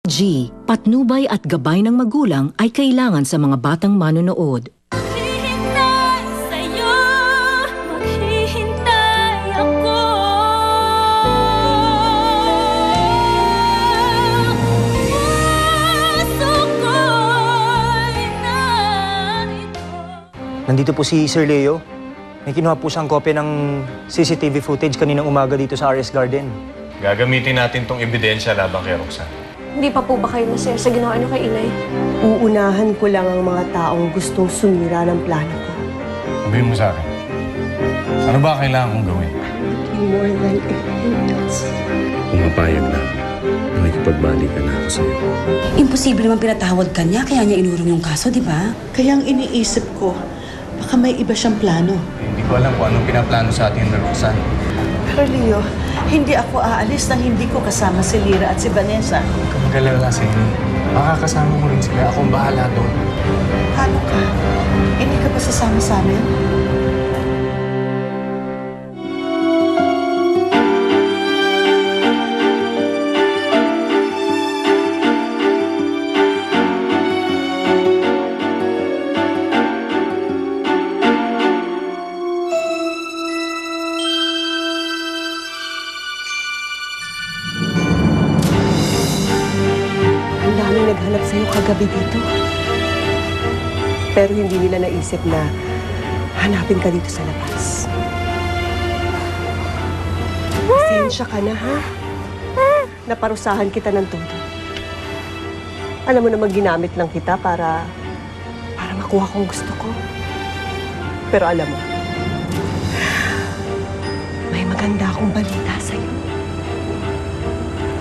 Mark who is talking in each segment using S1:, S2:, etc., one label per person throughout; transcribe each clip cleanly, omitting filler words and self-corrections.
S1: G. Patnubay at gabay ng magulang ay kailangan sa mga batang manonood.
S2: Maghihintay sa'yo, maghihintay ako. Puso ko'y narito.
S3: Nandito po si Sir Leo. May kinuha po siyang kopya ng CCTV footage kaninang umaga dito sa RS Garden.
S4: Gagamitin natin tong ebidensya laban kay Roxanne.
S5: Hindi pa po ba kayo masaya sa ginawa niyo kay Inay?
S6: Uunahan ko lang ang mga taong gustong sumira ng plano ko.
S4: Sabihin mo sa akin, ano ba kailangan kong gawin?
S6: More than anything else.
S7: Pumapayag na. Nakikipagbalikan na ako sa'yo.
S8: Imposible naman pinatawad ka niya, kaya niya inurong yung kaso, di ba?
S9: Kaya ang iniisip ko, baka may iba siyang plano.
S4: Hindi ko alam kung anong pinaplano sa atin ni Roxanne.
S9: Pero Leo, hindi ako aalis nang hindi ko kasama si Lyra at si Vanessa.
S4: Huwag ka mag-alala, Senny. Makakasama mo rin sila. Akong bahala doon.
S9: Paano ka? Hindi ka ba sasama sa amin?
S6: Ang daming naghanap sa'yo kagabi dito. Pero hindi nila naisip na hanapin ka dito sa labas. Pasensya ka na, ha? Naparusahan kita ng todo. Alam mo naman, ginamit lang kita para makuha kong gusto ko. Pero alam mo, may maganda akong balita sa'yo.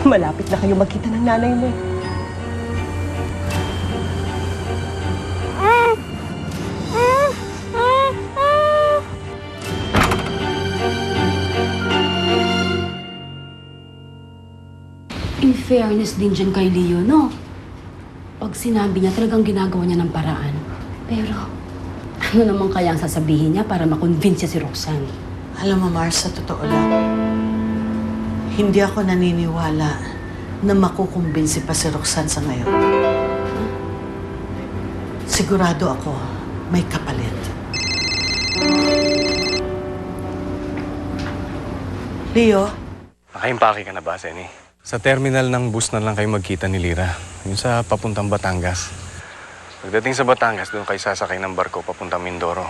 S6: Malapit na kayo magkita ng nanay mo.
S8: In fairness din dyan kay Leo, no? Pag sinabi niya, talagang ginagawa niya ng paraan. Pero, ano naman kaya ang sasabihin niya para makonvince si Roxanne?
S9: Alam mo, Mars, sa totoo lang, hindi ako naniniwala na makukumbinsi pa si Roxanne sa ngayon. Sigurado ako, may kapalit. Leo?
S4: Nakaimpake ka na ba, Senny? Sa terminal ng bus na lang kayo magkita ni Lyra. Yun sa papuntang Batangas. Pagdating sa Batangas, doon kayo sasakay ng barko papuntang Mindoro.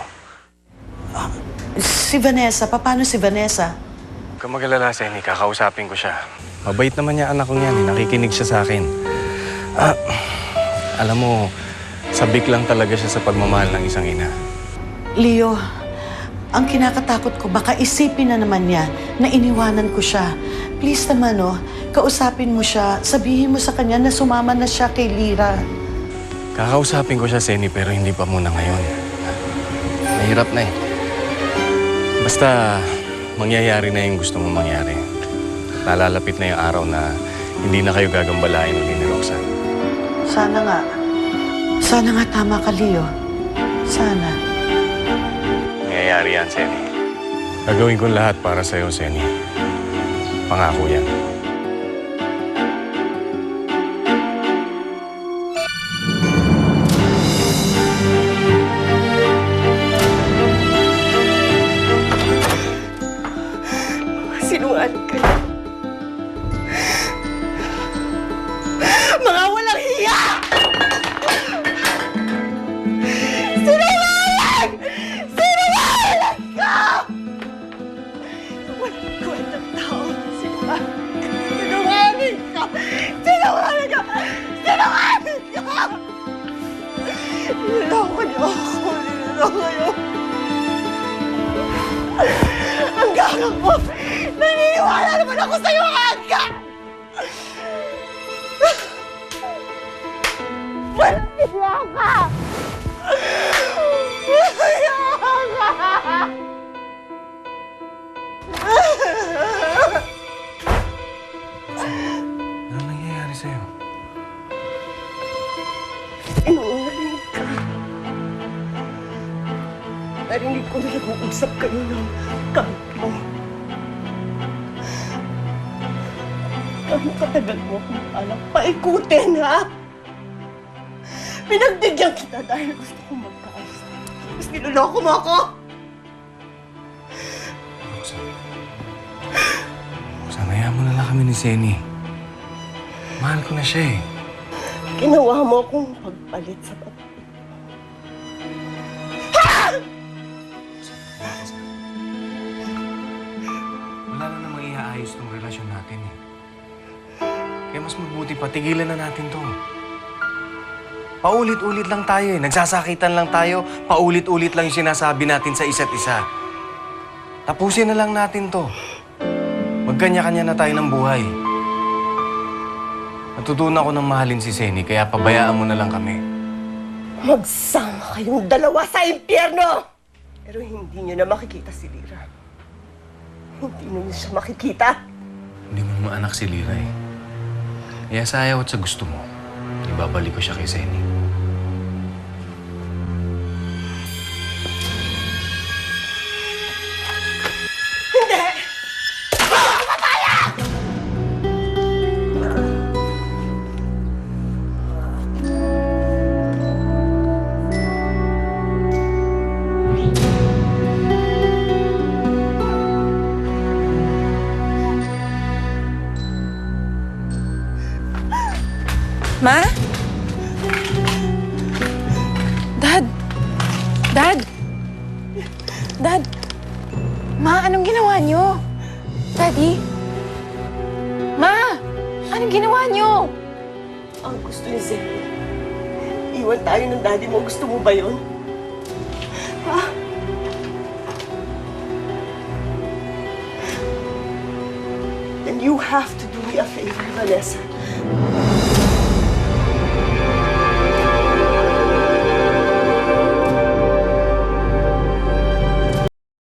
S9: Si Vanessa, paano si Vanessa?
S4: Huwag ka mag-alala, Senny. Kakausapin ko siya. Mabait naman niya anak ko niyan. Nakikinig siya sa akin. Alam mo, sabik lang talaga siya sa pagmamahal ng isang ina.
S9: Leo, ang kinakatakot ko, baka isipin na naman niya na iniwanan ko siya. Please naman, kausapin mo siya. Sabihin mo sa kanya na sumama na siya kay Lyra.
S4: Kakausapin ko siya, Senny, pero hindi pa muna ngayon. Mahirap na eh. Basta, mangyayari na yung gusto mong mangyari. Nalalapit na yung araw na hindi na kayo gagambalain ulit ni Roxanne.
S9: Sana nga. Sana nga tama ka, Leo. Sana.
S4: Mangyayari yan, Senny. Gagawin ko lahat para sa'yo, Senny. Pangako yan.
S6: Sinungaling ka na. Mga walang hiya! Sinungaling! Sinungaling ka! Walang kwentang tao. Sinungaling ka! Sinungaling ka! Sinungaling ka! Niloko niyo ako. Niloko niyo. Ang gagawin mo! Naniniwala naman ako sa'yo ang aga! Walang hiya ka! Walang hiya ka!
S4: Ano nangyayari sa'yo?
S6: Sinungaling ka. Narinig ko na nag-uusap kayo ng kampo. Gano'ng katagal mo akong anak paikutin, ha? Pinagbigyan kita dahil gusto kong magkaayos. Tapos niloloko mo ako!
S4: Roxanne, hayaan mo na lang kami ni Seni. Mahal ko na siya eh.
S6: Ginawa mo akong pagpalit sa babae.
S4: Wala na namang iaayos tong relasyon natin eh. Kaya mas mabuti pa, tigilan na natin to. Paulit-ulit lang tayo eh. Nagsasakitan lang tayo. Paulit-ulit lang yung sinasabi natin sa isa't isa. Tapusin na lang natin to. Magkanya-kanya na tayo ng buhay. Natutunan ko ng mahalin si Seni, kaya pabayaan mo na lang kami.
S6: Magsama kayong dalawa sa impyerno! Pero hindi niyo na makikita si Lira. Hindi niyo siya makikita.
S4: Hindi mo naman anak si Lira eh. Kaya sa ayaw at sa gusto mo, ibabalik ko siya kay Seni.
S6: Hindi!
S10: Ma? Dad? Dad? Dad? Ma, anong ginawa niyo? Daddy? Ma! Anong ginawa niyo?
S6: Ang gusto ni Zeni, iwan tayo ng daddy mo. Gusto mo ba yun? Ha? Then you have to do me a favor, Vanessa.